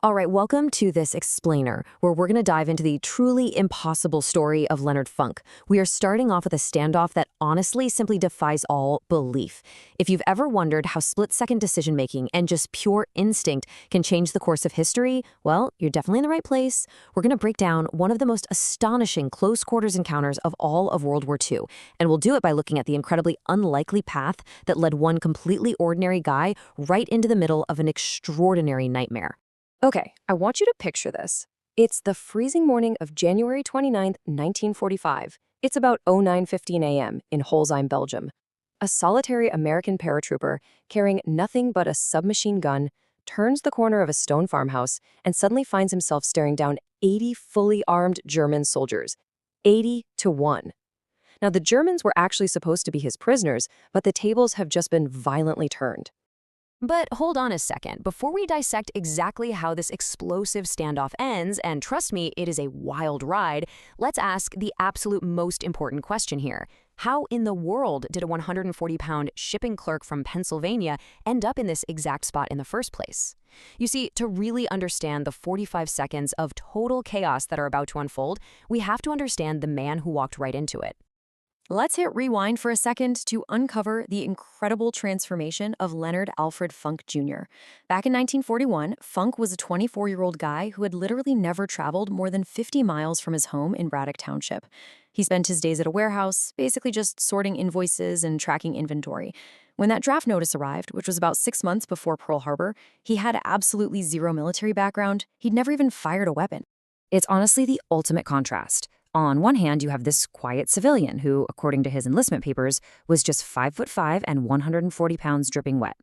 All right, welcome to this explainer, where we're going to dive into the truly impossible story of Leonard Funk. We are starting off with a standoff that honestly simply defies all belief. If you've ever wondered how split-second decision-making and just pure instinct can change the course of history, well, you're definitely in the right place. We're going to break down one of the most astonishing close-quarters encounters of all of World War II, and we'll do it by looking at the incredibly unlikely path that led one completely ordinary guy right into the middle of an extraordinary nightmare. Okay, I want you to picture this. It's the freezing morning of January 29th, 1945. It's about 09:15 a.m. in Holzheim, Belgium. A solitary American paratrooper, carrying nothing but a submachine gun, turns the corner of a stone farmhouse and suddenly finds himself staring down 80 fully armed German soldiers. 80 to 1. Now, the Germans were actually supposed to be his prisoners, but the tables have just been violently turned. But hold on a second. Before we dissect exactly how this explosive standoff ends, and trust me, it is a wild ride, let's ask the absolute most important question here. How in the world did a 140-pound shipping clerk from Pennsylvania end up in this exact spot in the first place? You see, to really understand the 45 seconds of total chaos that are about to unfold, we have to understand the man who walked right into it. Let's hit rewind for a second to uncover the incredible transformation of Leonard Alfred Funk Jr. Back in 1941, Funk was a 24-year-old guy who had literally never traveled more than 50 miles from his home in Braddock Township. He spent his days at a warehouse, basically just sorting invoices and tracking inventory. When that draft notice arrived, which was about 6 months before Pearl Harbor, he had absolutely zero military background. He'd never even fired a weapon. It's honestly the ultimate contrast. On one hand, you have this quiet civilian who, according to his enlistment papers, was just 5'5" and 140 pounds dripping wet.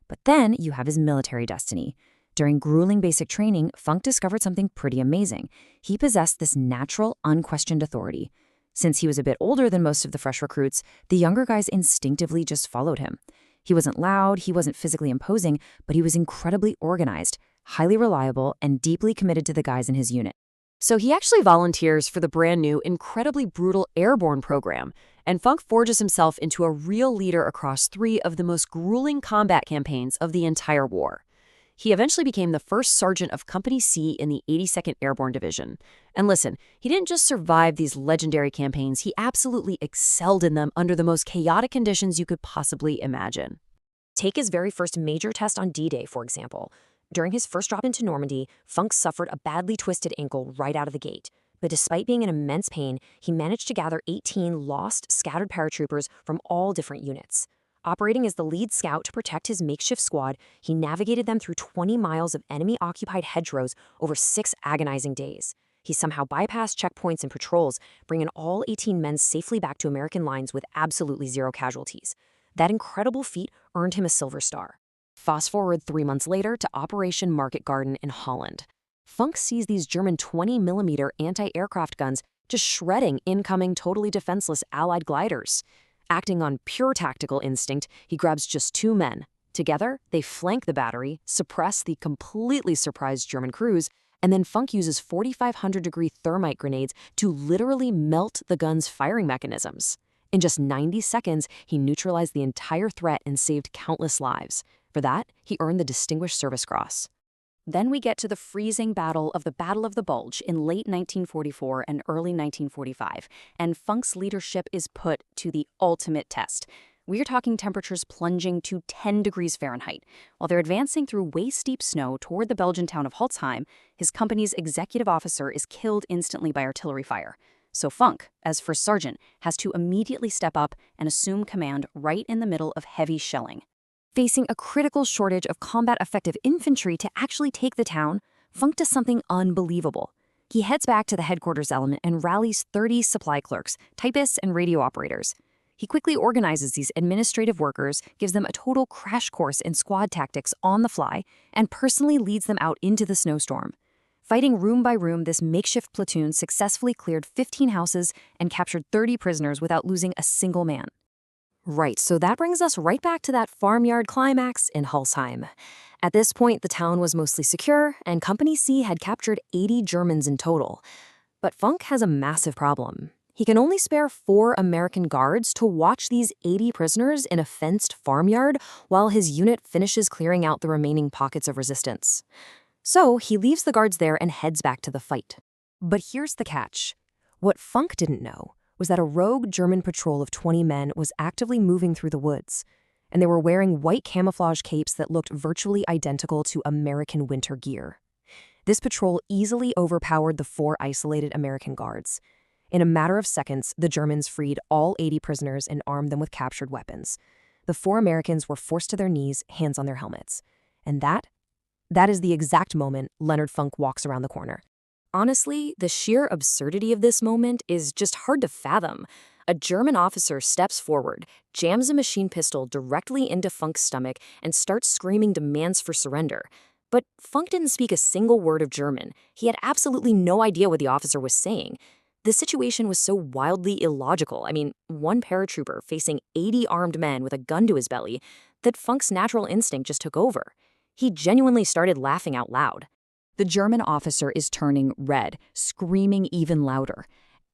But then you have his military destiny. During grueling basic training, Funk discovered something pretty amazing. He possessed this natural, unquestioned authority. Since he was a bit older than most of the fresh recruits, the younger guys instinctively just followed him. He wasn't loud, he wasn't physically imposing, but he was incredibly organized, highly reliable, and deeply committed to the guys in his unit. So he actually volunteers for the brand new, incredibly brutal Airborne program, and Funk forges himself into a real leader across 3 of the most grueling combat campaigns of the entire war. He eventually became the first sergeant of Company C in the 82nd Airborne Division. And listen, he didn't just survive these legendary campaigns, he absolutely excelled in them under the most chaotic conditions you could possibly imagine. Take his very first major test on D-Day, for example. During his first drop into Normandy, Funk suffered a badly twisted ankle right out of the gate. But despite being in immense pain, he managed to gather 18 lost, scattered paratroopers from all different units. Operating as the lead scout to protect his makeshift squad, he navigated them through 20 miles of enemy-occupied hedgerows over 6 agonizing days. He somehow bypassed checkpoints and patrols, bringing all 18 men safely back to American lines with absolutely zero casualties. That incredible feat earned him a Silver Star. Fast forward 3 months later to Operation Market Garden in Holland. Funk sees these German 20mm anti-aircraft guns just shredding incoming totally defenseless Allied gliders. Acting on pure tactical instinct, he grabs just 2 men. Together, they flank the battery, suppress the completely surprised German crews, and then Funk uses 4,500-degree thermite grenades to literally melt the gun's firing mechanisms. In just 90 seconds, he neutralized the entire threat and saved countless lives. For that, he earned the Distinguished Service Cross. Then we get to the freezing battle of the Bulge in late 1944 and early 1945, and Funk's leadership is put to the ultimate test. We are talking temperatures plunging to 10 degrees Fahrenheit. While they're advancing through waist-deep snow toward the Belgian town of Holzheim, his company's executive officer is killed instantly by artillery fire. So Funk, as first sergeant, has to immediately step up and assume command right in the middle of heavy shelling. Facing a critical shortage of combat-effective infantry to actually take the town, Funk does something unbelievable. He heads back to the headquarters element and rallies 30 supply clerks, typists, and radio operators. He quickly organizes these administrative workers, gives them a total crash course in squad tactics on the fly, and personally leads them out into the snowstorm. Fighting room by room, this makeshift platoon successfully cleared 15 houses and captured 30 prisoners without losing a single man. Right, so that brings us right back to that farmyard climax in Holzheim. At this point, the town was mostly secure, and Company C had captured 80 Germans in total. But Funk has a massive problem. He can only spare 4 American guards to watch these 80 prisoners in a fenced farmyard while his unit finishes clearing out the remaining pockets of resistance. So he leaves the guards there and heads back to the fight. But here's the catch. What Funk didn't know was that a rogue German patrol of 20 men was actively moving through the woods, and they were wearing white camouflage capes that looked virtually identical to American winter gear. This patrol easily overpowered the 4 isolated American guards. In a matter of seconds, the Germans freed all 80 prisoners and armed them with captured weapons. The 4 Americans were forced to their knees, hands on their helmets. And that is the exact moment Leonard Funk walks around the corner. Honestly, the sheer absurdity of this moment is just hard to fathom. A German officer steps forward, jams a machine pistol directly into Funk's stomach, and starts screaming demands for surrender. But Funk didn't speak a single word of German. He had absolutely no idea what the officer was saying. The situation was so wildly illogical, one paratrooper facing 80 armed men with a gun to his belly, that Funk's natural instinct just took over. He genuinely started laughing out loud. The German officer is turning red, screaming even louder.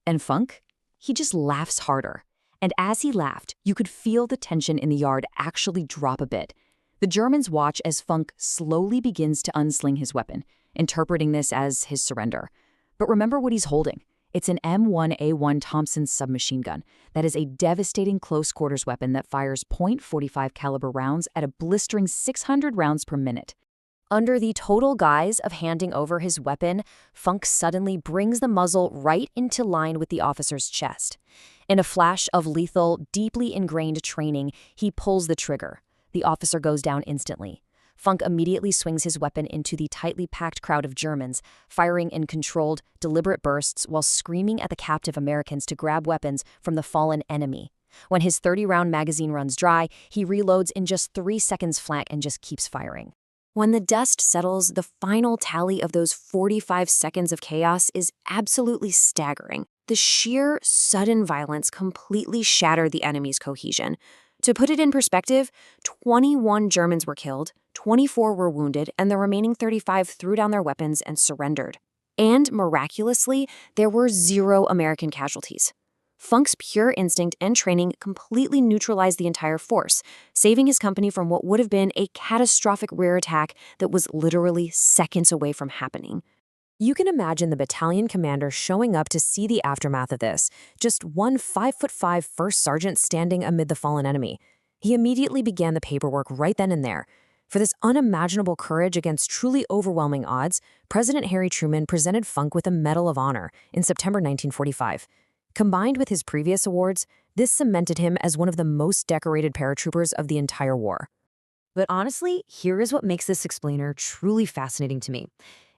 And Funk? He just laughs harder. And as he laughed, you could feel the tension in the yard actually drop a bit. The Germans watch as Funk slowly begins to unsling his weapon, interpreting this as his surrender. But remember what he's holding. It's an M1A1 Thompson submachine gun that is a devastating close-quarters weapon that fires .45 caliber rounds at a blistering 600 rounds per minute. Under the total guise of handing over his weapon, Funk suddenly brings the muzzle right into line with the officer's chest. In a flash of lethal, deeply ingrained training, he pulls the trigger. The officer goes down instantly. Funk immediately swings his weapon into the tightly packed crowd of Germans, firing in controlled, deliberate bursts while screaming at the captive Americans to grab weapons from the fallen enemy. When his 30-round magazine runs dry, he reloads in just 3 seconds flat and just keeps firing. When the dust settles, the final tally of those 45 seconds of chaos is absolutely staggering. The sheer, sudden violence completely shattered the enemy's cohesion. To put it in perspective, 21 Germans were killed, 24 were wounded, and the remaining 35 threw down their weapons and surrendered. And miraculously, there were 0 American casualties. Funk's pure instinct and training completely neutralized the entire force, saving his company from what would have been a catastrophic rear attack that was literally seconds away from happening. You can imagine the battalion commander showing up to see the aftermath of this, just one 5'5" first sergeant standing amid the fallen enemy. He immediately began the paperwork right then and there. For this unimaginable courage against truly overwhelming odds, President Harry Truman presented Funk with a Medal of Honor in September 1945. Combined with his previous awards, this cemented him as one of the most decorated paratroopers of the entire war. But honestly, here is what makes this explainer truly fascinating to me.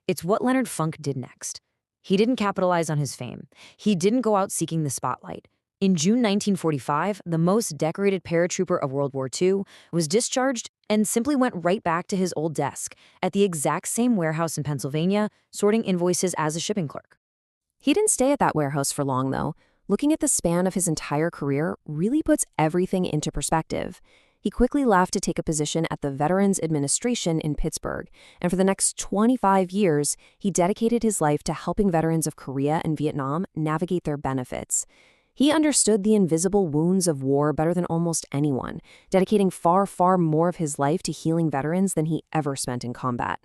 It's what Leonard Funk did next. He didn't capitalize on his fame. He didn't go out seeking the spotlight. In June 1945, the most decorated paratrooper of World War II was discharged and simply went right back to his old desk at the exact same warehouse in Pennsylvania, sorting invoices as a shipping clerk. He didn't stay at that warehouse for long, though. Looking at the span of his entire career really puts everything into perspective. He quickly left to take a position at the Veterans Administration in Pittsburgh, and for the next 25 years, he dedicated his life to helping veterans of Korea and Vietnam navigate their benefits. He understood the invisible wounds of war better than almost anyone, dedicating far, far more of his life to healing veterans than he ever spent in combat.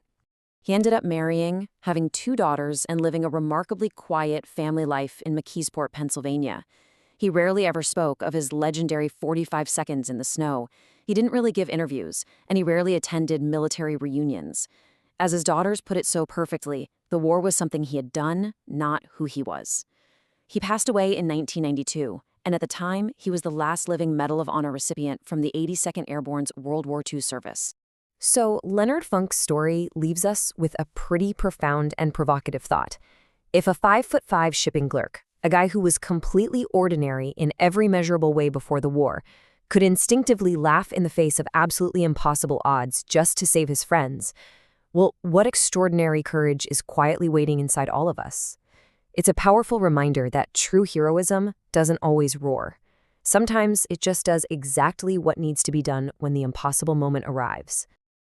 He ended up marrying, having 2 daughters, and living a remarkably quiet family life in McKeesport, Pennsylvania. He rarely ever spoke of his legendary 45 seconds in the snow. He didn't really give interviews, and he rarely attended military reunions. As his daughters put it so perfectly, the war was something he had done, not who he was. He passed away in 1992, and at the time, he was the last living Medal of Honor recipient from the 82nd Airborne's World War II service. So Leonard Funk's story leaves us with a pretty profound and provocative thought. If a 5'5" shipping clerk, a guy who was completely ordinary in every measurable way before the war, could instinctively laugh in the face of absolutely impossible odds just to save his friends, well, what extraordinary courage is quietly waiting inside all of us? It's a powerful reminder that true heroism doesn't always roar. Sometimes it just does exactly what needs to be done when the impossible moment arrives.